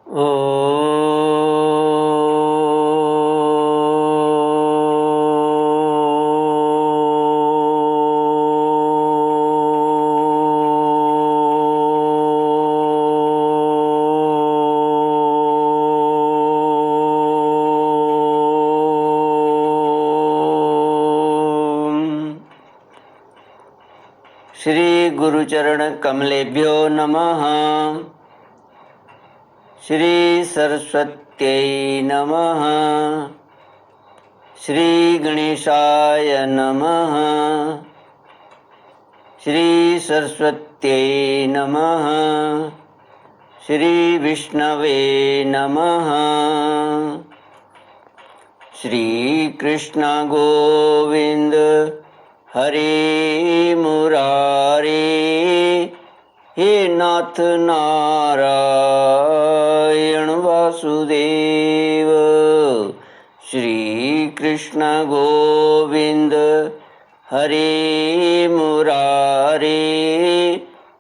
श्री गुरुचरण कमलेभ्यो नमः। श्री सरस्वत्यै नमः। श्री गणेशाय नमः। श्री सरस्वत्यै नमः। श्री विष्णवे नमः। श्री कृष्ण गोविंद हरे मुरारे, हे नाथ नारायण वासुदेव। श्री कृष्ण गोविंद हरे मुरारे,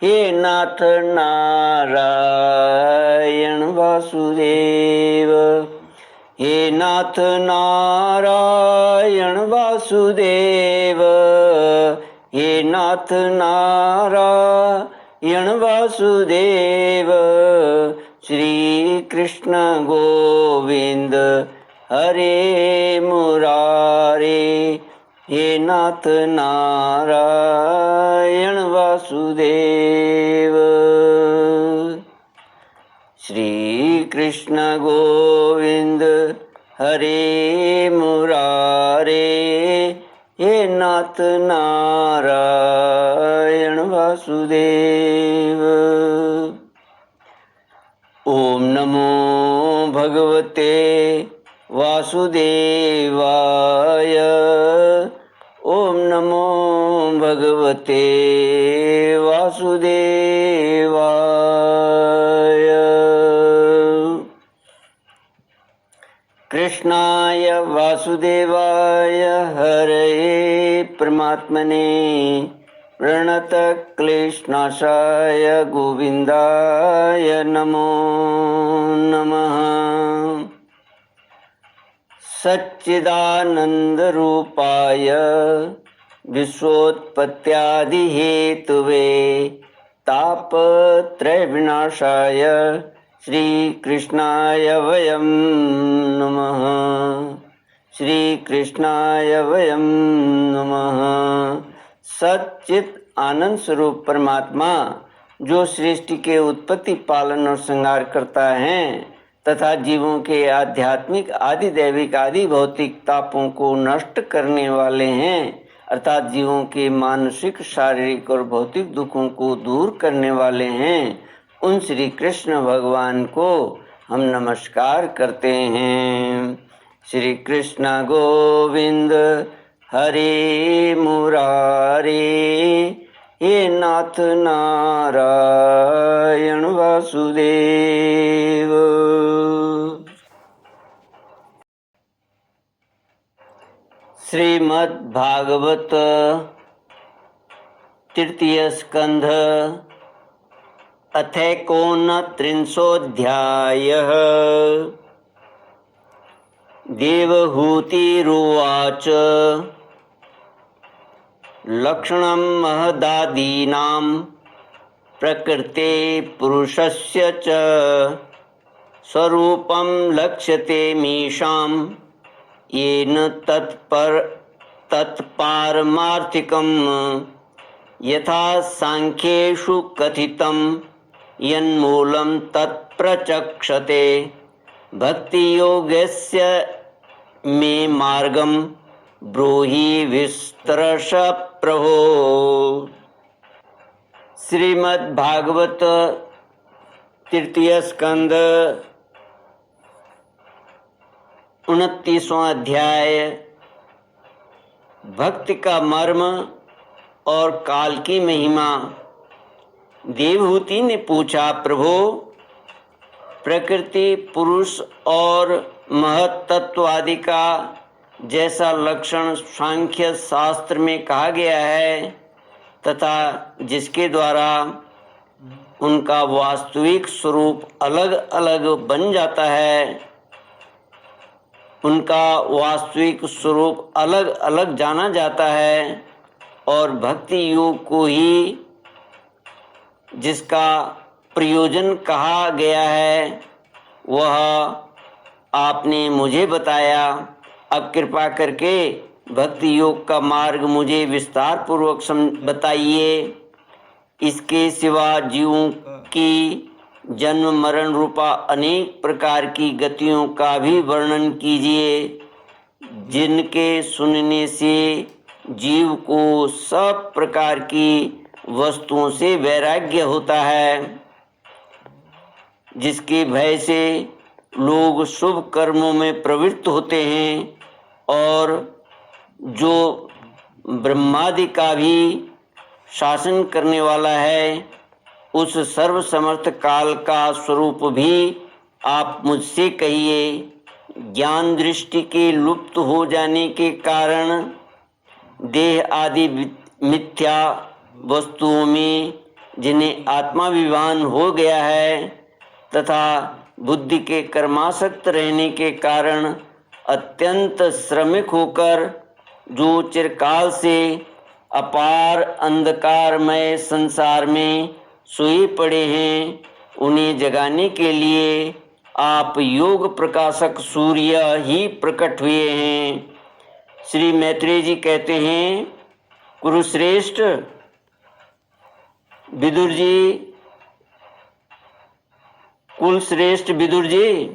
हे नाथ नारायण वासुदेव। हे नाथ नारायण वासुदेव। हे नाथ नारायण वासुदेव। श्री कृष्ण गोविंद हरे मुरारे, हे नाथ नारायण वासुदेव। श्री कृष्ण गोविंद हरे मुरारे, हे नाथ नारायण वासुदेव। ओम नमो भगवते वासुदेवाय। ओम नमो भगवते वासुदेवाय। कृष्णाय वासुदेवाय हरये परमात्मने प्रणतक्लेशनाशाय गोविन्दाय नमो नमः। सच्चिदानन्दरूपाय विश्वोत्पत्त्यादिहेतुवे तापत्रयविनाशाय श्री कृष्णाय वयं नमः। श्री कृष्णाय वयं नमः। सच्चित आनंद स्वरूप परमात्मा जो सृष्टि के उत्पत्ति, पालन और संहार करता है तथा जीवों के आध्यात्मिक, आदि दैविक, आदि भौतिक तापों को नष्ट करने वाले हैं, अर्थात जीवों के मानसिक, शारीरिक और भौतिक दुखों को दूर करने वाले हैं, उन श्री कृष्ण भगवान को हम नमस्कार करते हैं। श्री कृष्ण गोविंद हरे मुरारे, हे नाथ नारायण वासुदेव। श्रीमद् भागवत तृतीय स्कंध अथैकोनत्रिंशोऽध्यायः। देवहूतिरुवाच लक्षणं महदादीनां प्रकृते पुरुषस्य च स्वरूपं लक्ष्यते मीशां येन तत्पारमार्थिकं यथा सांख्येषु कथितं यन्मूलं तत्प्रचक्षते भक्तियोगस्य मे मार्गं ब्रूहि विस्तरश प्रभो। श्रीमद् भागवत तृतीय स्कंद 29वां अध्याय भक्ति का मर्म और काल की महिमा। देवहूति ने पूछा, प्रभो, प्रकृति, पुरुष और महत्त्व आदि का जैसा लक्षण सांख्य शास्त्र में कहा गया है तथा जिसके द्वारा उनका वास्तविक स्वरूप अलग अलग बन जाता है, उनका वास्तविक स्वरूप अलग अलग जाना जाता है और भक्ति योग को ही जिसका प्रयोजन कहा गया है वह आपने मुझे बताया। अब कृपा करके भक्ति योग का मार्ग मुझे विस्तार पूर्वक बताइए। इसके सिवा जीवों की जन्म मरण रूपा अनेक प्रकार की गतियों का भी वर्णन कीजिए, जिनके सुनने से जीव को सब प्रकार की वस्तुओं से वैराग्य होता है, जिसके भय से लोग शुभ कर्मों में प्रवृत्त होते हैं और जो ब्रह्मादि का भी शासन करने वाला है, उस सर्वसमर्थ काल का स्वरूप भी आप मुझसे कहिए। ज्ञान दृष्टि के लुप्त हो जाने के कारण देह आदि मिथ्या वस्तुओं में जिन्हें आत्माभिमान हो गया है तथा बुद्धि के कर्मासक्त रहने के कारण अत्यंत श्रमिक होकर जो चिरकाल से अपार अंधकारमय संसार में सोए पड़े हैं, उन्हें जगाने के लिए आप योग प्रकाशक सूर्य ही प्रकट हुए हैं। श्री मैत्रेय जी कहते हैं, कुरुश्रेष्ठ विदुर जी, कुलश्रेष्ठ विदुर जी,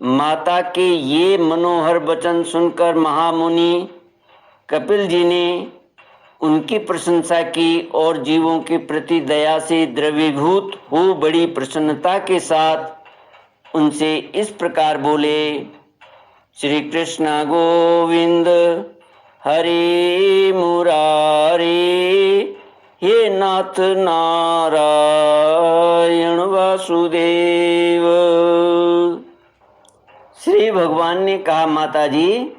माता के ये मनोहर वचन सुनकर महामुनि कपिल जी ने उनकी प्रशंसा की और जीवों के प्रति दया से द्रवीभूत हो बड़ी प्रसन्नता के साथ उनसे इस प्रकार बोले। श्री कृष्ण गोविंद हरे मुरारे, हे नाथ नारायण वासुदेव। श्री भगवान ने कहा, माता जी,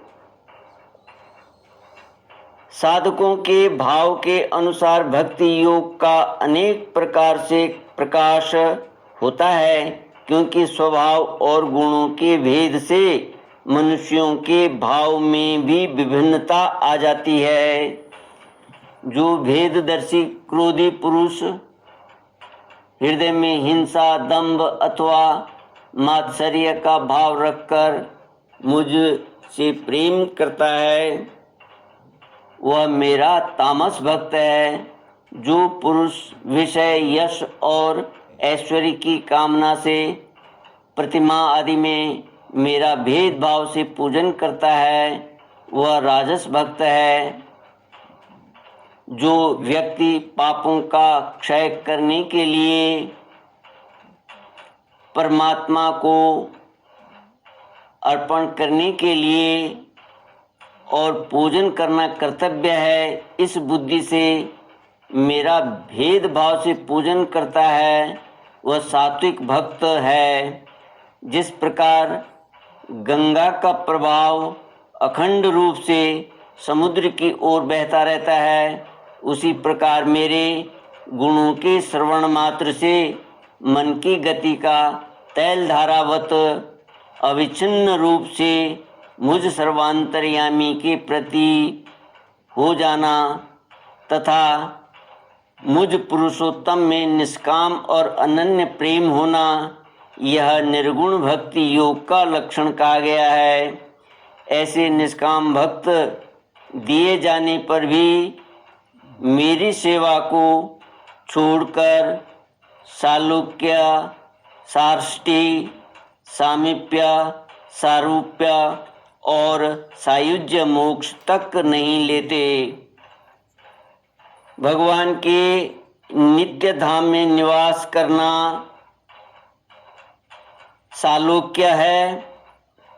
साधकों के भाव के अनुसार भक्ति योग का अनेक प्रकार से प्रकाश होता है, क्योंकि स्वभाव और गुणों के भेद से मनुष्यों के भाव में भी विभिन्नता आ जाती है। जो भेददर्शी क्रोधी पुरुष हृदय में हिंसा, दंभ अथवा मात्सर्य का भाव रखकर मुझ से प्रेम करता है, वह मेरा तामस भक्त है। जो पुरुष विषय, यश और ऐश्वर्य की कामना से प्रतिमा आदि में मेरा भेदभाव से पूजन करता है, वह राजस भक्त है। जो व्यक्ति पापों का क्षय करने के लिए परमात्मा को अर्पण करने के लिए और पूजन करना कर्तव्य है, इस बुद्धि से मेरा भेदभाव से पूजन करता है, वह सात्विक भक्त है। जिस प्रकार गंगा का प्रभाव अखंड रूप से समुद्र की ओर बहता रहता है, उसी प्रकार मेरे गुणों के श्रवण मात्र से मन की गति का तैल धारावत अविच्छिन्न रूप से मुझ सर्वांतर्यामी के प्रति हो जाना तथा मुझ पुरुषोत्तम में निष्काम और अनन्य प्रेम होना, यह निर्गुण भक्ति योग का लक्षण कहा गया है। ऐसे निष्काम भक्त दिए जाने पर भी मेरी सेवा को छोड़कर सालोक्य, सार्ष्टी, सामीप्य, सारूप्य और सायुज्य मोक्ष तक नहीं लेते। भगवान के नित्य धाम में निवास करना सालोक्य है,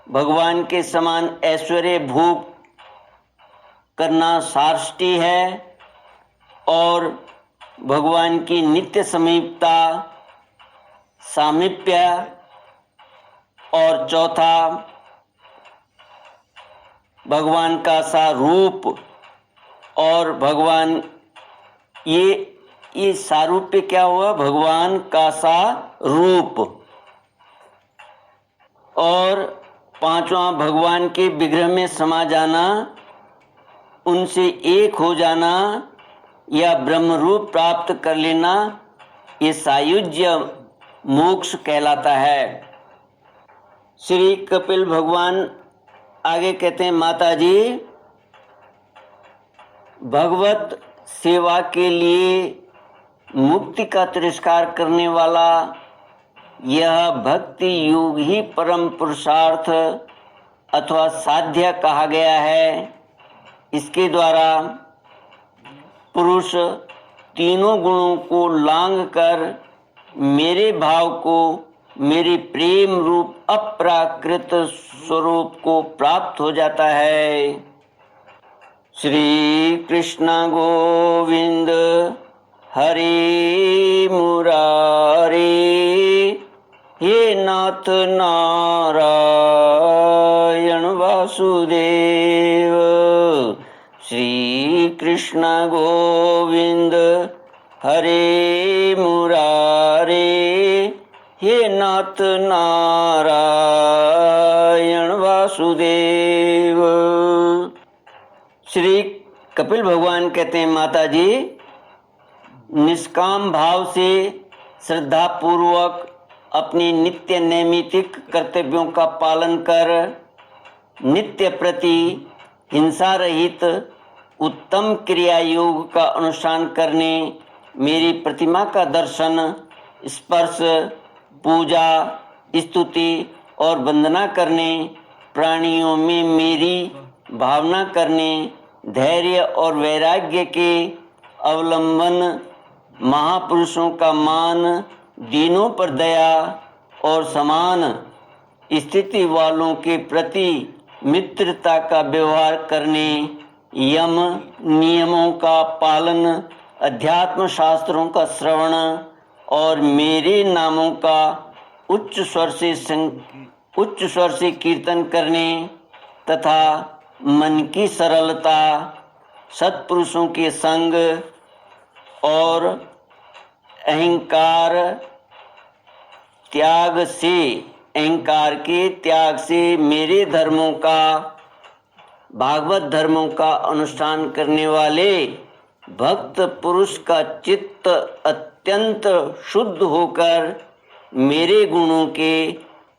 भगवान के समान ऐश्वर्य भोग करना सार्ष्टी है और भगवान की नित्य समीपता सामीप्य और चौथा भगवान का सा रूप और भगवान, ये ये सारूप्य क्या हुआ? भगवान का सा रूप। और पांचवा भगवान के विग्रह में समा जाना, उनसे एक हो जाना या ब्रह्म रूप प्राप्त कर लेना, ये सायुज्य मोक्ष कहलाता है। श्री कपिल भगवान आगे कहते हैं, माता जी भगवत सेवा के लिए मुक्ति का तिरस्कार करने वाला यह भक्ति योग ही परम पुरुषार्थ अथवा साध्य कहा गया है। इसके द्वारा पुरुष तीनों गुणों को लांघ कर मेरे भाव को, मेरे प्रेम रूप अप्राकृत स्वरूप को प्राप्त हो जाता है। श्री कृष्ण गोविंद हरे मुरारे, हे नाथ नारायण वासुदेव। श्री कृष्ण गोविंद हरे मुरारे, हे नाथ नारायण वासुदेव। श्री कपिल भगवान कहते हैं, माता जी निष्काम भाव से श्रद्धा पूर्वक अपनी नित्य नैमित्तिक कर्तव्यों का पालन कर नित्य प्रति हिंसा रहित उत्तम क्रिया योग का अनुष्ठान करने, मेरी प्रतिमा का दर्शन, स्पर्श, पूजा, स्तुति और वंदना करने, प्राणियों में मेरी भावना करने, धैर्य और वैराग्य के अवलंबन, महापुरुषों का मान, दीनों पर दया और समान स्थिति वालों के प्रति मित्रता का व्यवहार करने, यम नियमों का पालन, अध्यात्म शास्त्रों का श्रवण और मेरे नामों का उच्च स्वर से कीर्तन करने तथा मन की सरलता, सत्पुरुषों के संग और अहंकार के त्याग से मेरे धर्मों का, भागवत धर्मों का अनुष्ठान करने वाले भक्त पुरुष का चित्त अत्यंत शुद्ध होकर मेरे गुणों के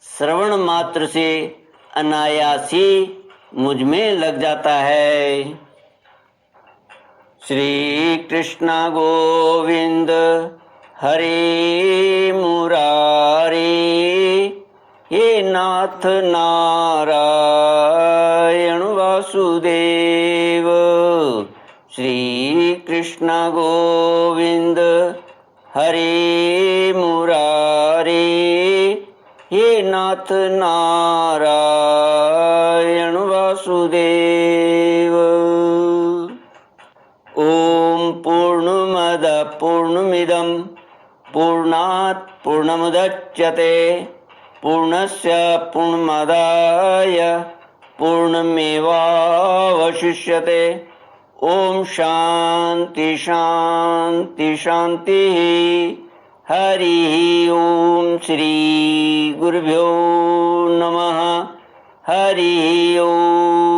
श्रवण मात्र से अनायासी मुझ में लग जाता है। श्री कृष्ण गोविंद हरे मुरारे, हे नाथ नारायण वासुदेव। श्री कृष्ण गोविंद हरे मुरारे, हे नाथ नारायण वासुदेव। ओम पूर्णमद पूर्णमिदं पूर्णात् पूर्णमुदच्यते पूर्णस्य पूर्णमादाय पूर्णमेवावशिष्यते। ओम शांति शांति शांति। हरि ओम। श्री गुरुभ्यो नमः। हरि ओम।